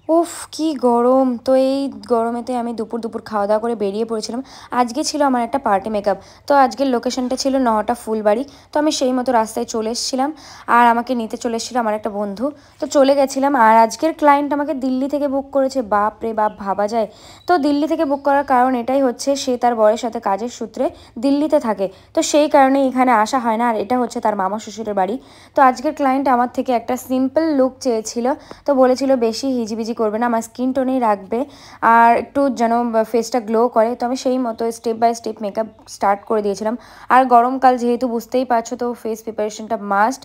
উফ কি গরম! তো এই গরমেতে আমি দুপুর খাওয়া দাওয়া করে বেরিয়ে পড়েছিলাম। আজকে ছিল আমার একটা পার্টি মেকআপ। তো আজকের লোকেশনটা ছিল নহটা ফুলবাড়ি। তো আমি সেই মতো রাস্তায় চলে এসেছিলাম। আর আমাকে নিতে চলে এসেছিল আমার একটা বন্ধু। তো চলে গেছিলাম। আর আজকের ক্লায়েন্ট আমাকে দিল্লি থেকে বুক করেছে। বাপ রে বাপ, ভাবা যায়! তো দিল্লি থেকে বুক করার কারণ এটাই হচ্ছে, সে তার বরের সাথে কাজের সূত্রে দিল্লিতে থাকে। তো সেই কারণে এখানে আসা হয় না। আর এটা হচ্ছে তার মামা শ্বশুরের বাড়ি। তো আজকের ক্লায়েন্ট আমার থেকে একটা সিম্পল লুক চেয়েছিল। তো বলেছিল বেশি হিজিবিজি করবে না, আমার স্কিন টোনেই রাখবে আর একটু যেন ফেসটা গ্লো করে। তো আমি সেই মতো step by step makeup start করে দিয়েছিলাম। আর গরমকাল যেহেতু বুঝতেই পারছো, তো ফেস প্রিপারেশনটা মাস্ট।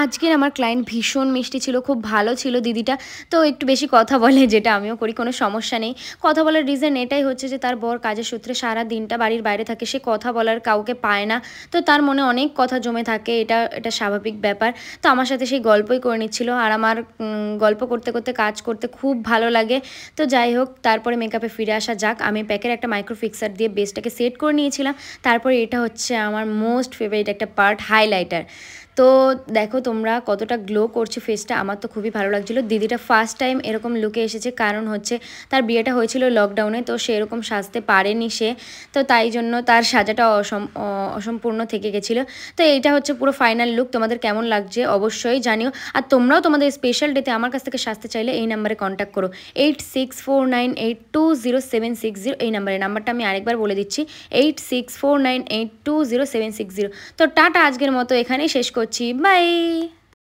আজকের আমার ক্লায়েন্ট ভীষণ মিষ্টি ছিল, খুব ভালো ছিল দিদিটা। তো একটু বেশি কথা বলে, যেটা আমিও করি, কোনো সমস্যা নেই। কথা বলার রিজন এটাই হচ্ছে যে তার বর কাজের সূত্রে সারা দিনটা বাড়ির বাইরে থাকে, সে কথা বলার কাউকে পায় না। তো তার মনে অনেক কথা জমে থাকে, এটা এটা স্বাভাবিক ব্যাপার। তো আমার সাথে সেই গল্পই করে নিচ্ছিল। আর আমার গল্প করতে করতে কাজ করতে খুব ভালো লাগে। তো যাই হোক, তারপরে মেকআপে ফিরে আসা যাক। আমি প্যাকের একটা মাইক্রো ফিক্সার দিয়ে বেসটাকে সেট করে নিয়েছিলাম। তারপরে এটা হচ্ছে আমার মোস্ট ফেভারিট একটা পার্ট, হাইলাইটার। তো দেখো তোমরা কতটা গ্লো করছে ফেসটা, আমার তো খুবই ভালো লাগছিলো। দিদিটা ফার্স্ট টাইম এরকম লুকে এসেছে, কারণ হচ্ছে তার বিয়েটা হয়েছিল লকডাউনে, তো সে এরকম সাজতে পারেনি সে। তো তাই জন্য তার সাজাটা অসম্পূর্ণ থেকে গেছিলো। তো এইটা হচ্ছে পুরো ফাইনাল লুক। তোমাদের কেমন লাগছে অবশ্যই জানিও। আর তোমরাও তোমাদের স্পেশাল ডেতে আমার কাছ থেকে সাজতে চাইলে এই নাম্বারে কন্ট্যাক্ট করো, 8649820760। এই নাম্বারটা আমি আরেকবার বলে দিচ্ছি, 8649820760। তো টাটা, আজকের মতো এখানেই শেষ করছি। বাই।